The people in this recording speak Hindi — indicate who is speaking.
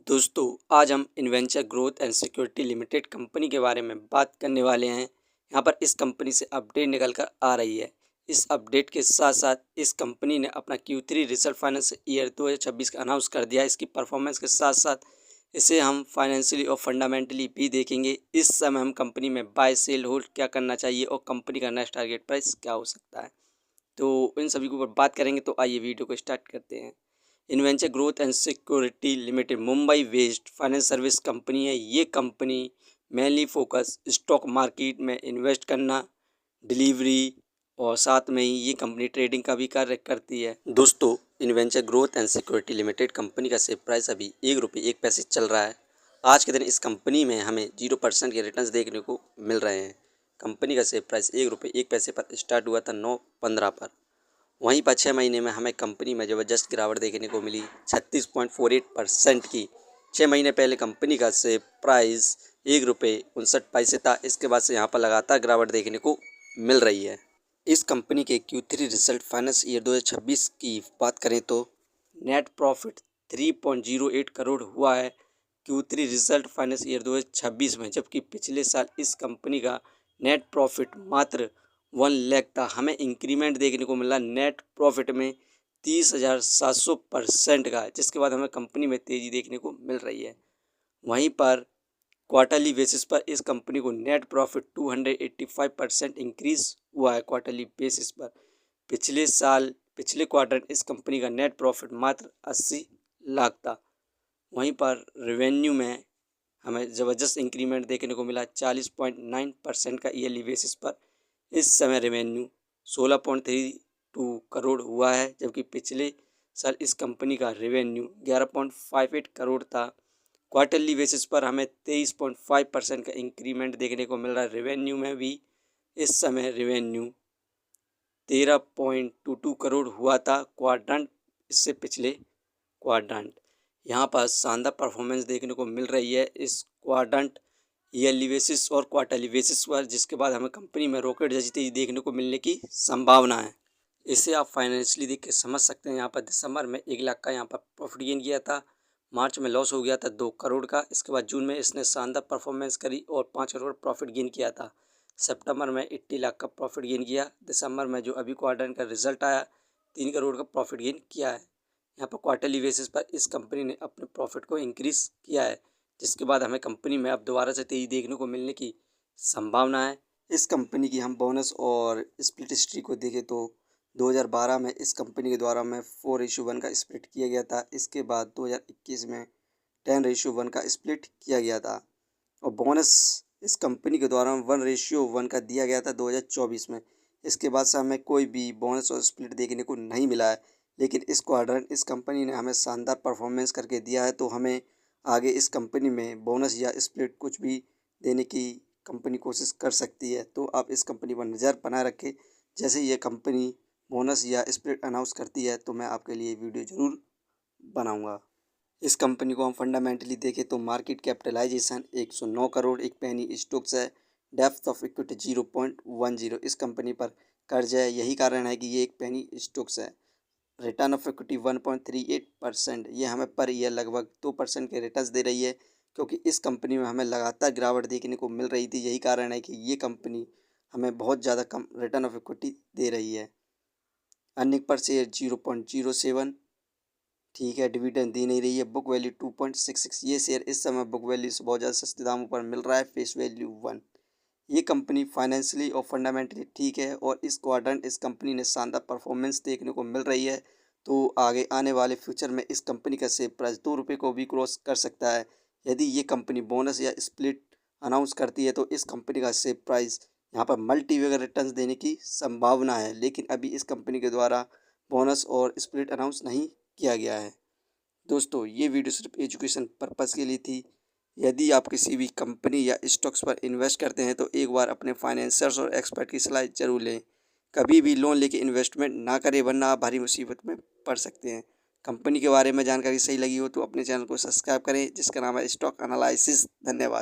Speaker 1: दोस्तों, आज हम Inventure growth and security limited company के बारे में बात करने वाले हैं। यहाँ पर इस कंपनी से अपडेट निकल कर आ रही है। इस अपडेट के साथ साथ इस कंपनी ने अपना Q3 रिजल्ट फाइनेंस ईयर 2026 का अनाउंस कर दिया है। इसकी परफॉर्मेंस के साथ साथ इसे हम फाइनेंशियली और फंडामेंटली भी देखेंगे। इस समय हम कंपनी में बाय सेल होल्ड क्या करना चाहिए और कंपनी का नेक्स्ट टारगेट प्राइस क्या हो सकता है, तो इन सभी के ऊपर बात करेंगे। तो आइए वीडियो को स्टार्ट करते हैं। Inventure growth and security limited Mumbai based finance service company है। ये company mainly focus stock market में इन्वेस्ट करना, डिलीवरी और साथ में ही ये कंपनी ट्रेडिंग का भी कार्य करती है। दोस्तों, Inventure growth and security limited company का शेयर प्राइस अभी ₹1.01 चल रहा है। आज के दिन इस कंपनी में हमें 0% के रिटर्न्स देखने को मिल रहे हैं। कंपनी का शेयर प्राइस ₹1.01 पर स्टार्ट हुआ था 9/15 पर। वहीं पर 6 महीने में हमें कंपनी में ज़बरदस्त गिरावट देखने को मिली 36.48% की। 6 महीने पहले कंपनी का शेयर प्राइस ₹1.59 था। इसके बाद से यहाँ पर लगातार गिरावट देखने को मिल रही है। इस कंपनी के Q3 रिजल्ट फाइनेंस ईयर 2026 की बात करें तो नेट प्रॉफिट 3.08 करोड़ हुआ है Q3 रिजल्ट फाइनेंस ईयर 2026 में, जबकि पिछले साल इस कंपनी का नेट प्रॉफिट मात्र 1 लाख था। हमें इंक्रीमेंट देखने को मिला नेट प्रॉफिट में 30,700% का, जिसके बाद हमें कंपनी में तेज़ी देखने को मिल रही है। वहीं पर क्वार्टरली बेसिस पर इस कंपनी को नेट प्रॉफिट 285% इंक्रीज़ हुआ है क्वार्टरली बेसिस पर। पिछले क्वार्टर इस कंपनी का नेट प्रॉफिट मात्र 80 लाख था। वहीं पर रेवेन्यू में हमें ज़बरदस्त इंक्रीमेंट देखने को मिला 40.9% का ईयरली बेसिस पर। इस समय रेवेन्यू 16.32 करोड़ हुआ है, जबकि पिछले साल इस कंपनी का रेवेन्यू 11.58 करोड़ था। क्वार्टरली बेसिस पर हमें 23.5% का इंक्रीमेंट देखने को मिल रहा है। रेवेन्यू में भी इस समय रेवेन्यू 13.22 करोड़ हुआ था क्वाड्रेंट इससे पिछले क्वाड्रेंट। यहाँ पर शानदार परफॉर्मेंस देखने को मिल रही है इस क्वाड्रेंट ईयरली बेसिस और क्वार्टरली बेसिस पर, जिसके बाद हमें कंपनी में रॉकेट जैसी तेजी देखने को मिलने की संभावना है। इसे आप फाइनेंशियली देख के समझ सकते हैं। यहाँ पर दिसंबर में 1 लाख का यहाँ पर प्रॉफिट गेन किया था। मार्च में लॉस हो गया था 2 करोड़ का। इसके बाद जून में इसने शानदार परफॉर्मेंस करी और 5 करोड़ प्रॉफिट गेन किया था। सितंबर में 80 लाख का प्रॉफिट गेन किया। दिसंबर में जो अभी क्वार्टर का रिजल्ट आया 3 करोड़ का प्रॉफिट गेन किया है। यहाँ पर क्वार्टरली बेसिस पर इस कंपनी ने अपने प्रॉफिट को इंक्रीज़ किया है, जिसके बाद हमें कंपनी में अब दोबारा से तेज़ी देखने को मिलने की संभावना है। इस कंपनी की हम बोनस और स्प्लिट हिस्ट्री को देखें तो 2012 में इस कंपनी के द्वारा में 4:1 का स्प्लिट किया गया था। इसके बाद 2021 में 10:1 का स्प्लिट किया गया था और बोनस इस कंपनी के द्वारा 1:1 का दिया गया था 2024 में। इसके बाद से हमें कोई भी बोनस और स्प्लिट देखने को नहीं मिला है, लेकिन इस क्वाड्रेंट इस कंपनी ने हमें शानदार परफॉर्मेंस करके दिया है, तो हमें आगे इस कंपनी में बोनस या स्प्लिट कुछ भी देने की कंपनी कोशिश कर सकती है। तो आप इस कंपनी पर नज़र बनाए रखें। जैसे ये कंपनी बोनस या स्प्लिट अनाउंस करती है तो मैं आपके लिए वीडियो ज़रूर बनाऊंगा। इस कंपनी को हम फंडामेंटली देखें तो मार्केट कैपिटलाइजेशन 109 करोड़, एक पेनी स्टॉक्स है, डेप्थ ऑफ इक्विटी 0.10। इस कंपनी पर कर्ज है, यही कारण है कि ये एक पेनी स्टॉक्स है। Return of equity 1.38%। ये हमें पर ईयर लगभग 2% के रिटर्न्स दे रही है, क्योंकि इस कंपनी में हमें लगातार गिरावट देखने को मिल रही थी। यही कारण है कि ये कंपनी हमें बहुत ज़्यादा कम रिटर्न ऑफ इक्विटी दे रही है। अर्निंग पर शेयर 0.07, ठीक है। डिविडेंड दी नहीं रही है। Book value 2.66। ये शेयर इस समय बुक वैल्यू से बहुत ज़्यादा सस्ते दामों पर मिल रहा है। Face value 1। ये कंपनी फाइनेंशियली और फंडामेंटली ठीक है और इस क्वाड्रेंट इस कंपनी ने शानदार परफॉर्मेंस देखने को मिल रही है, तो आगे आने वाले फ्यूचर में इस कंपनी का शेयर प्राइस ₹2 को भी क्रॉस कर सकता है। यदि ये कंपनी बोनस या स्प्लिट अनाउंस करती है तो इस कंपनी का शेयर प्राइस यहाँ पर मल्टी वैगर रिटर्न्स देने की संभावना है, लेकिन अभी इस कंपनी के द्वारा बोनस और स्प्लिट अनाउंस नहीं किया गया है। दोस्तों, ये वीडियो सिर्फ एजुकेशन पर्पज़ के लिए थी। यदि आप किसी भी कंपनी या स्टॉक्स पर इन्वेस्ट करते हैं तो एक बार अपने फाइनेंसर्स और एक्सपर्ट की सलाह जरूर लें। कभी भी लोन लेके इन्वेस्टमेंट ना करें, वरना आप भारी मुसीबत में पड़ सकते हैं। कंपनी के बारे में जानकारी सही लगी हो तो अपने चैनल को सब्सक्राइब करें, जिसका नाम है स्टॉक एनालिसिस। धन्यवाद।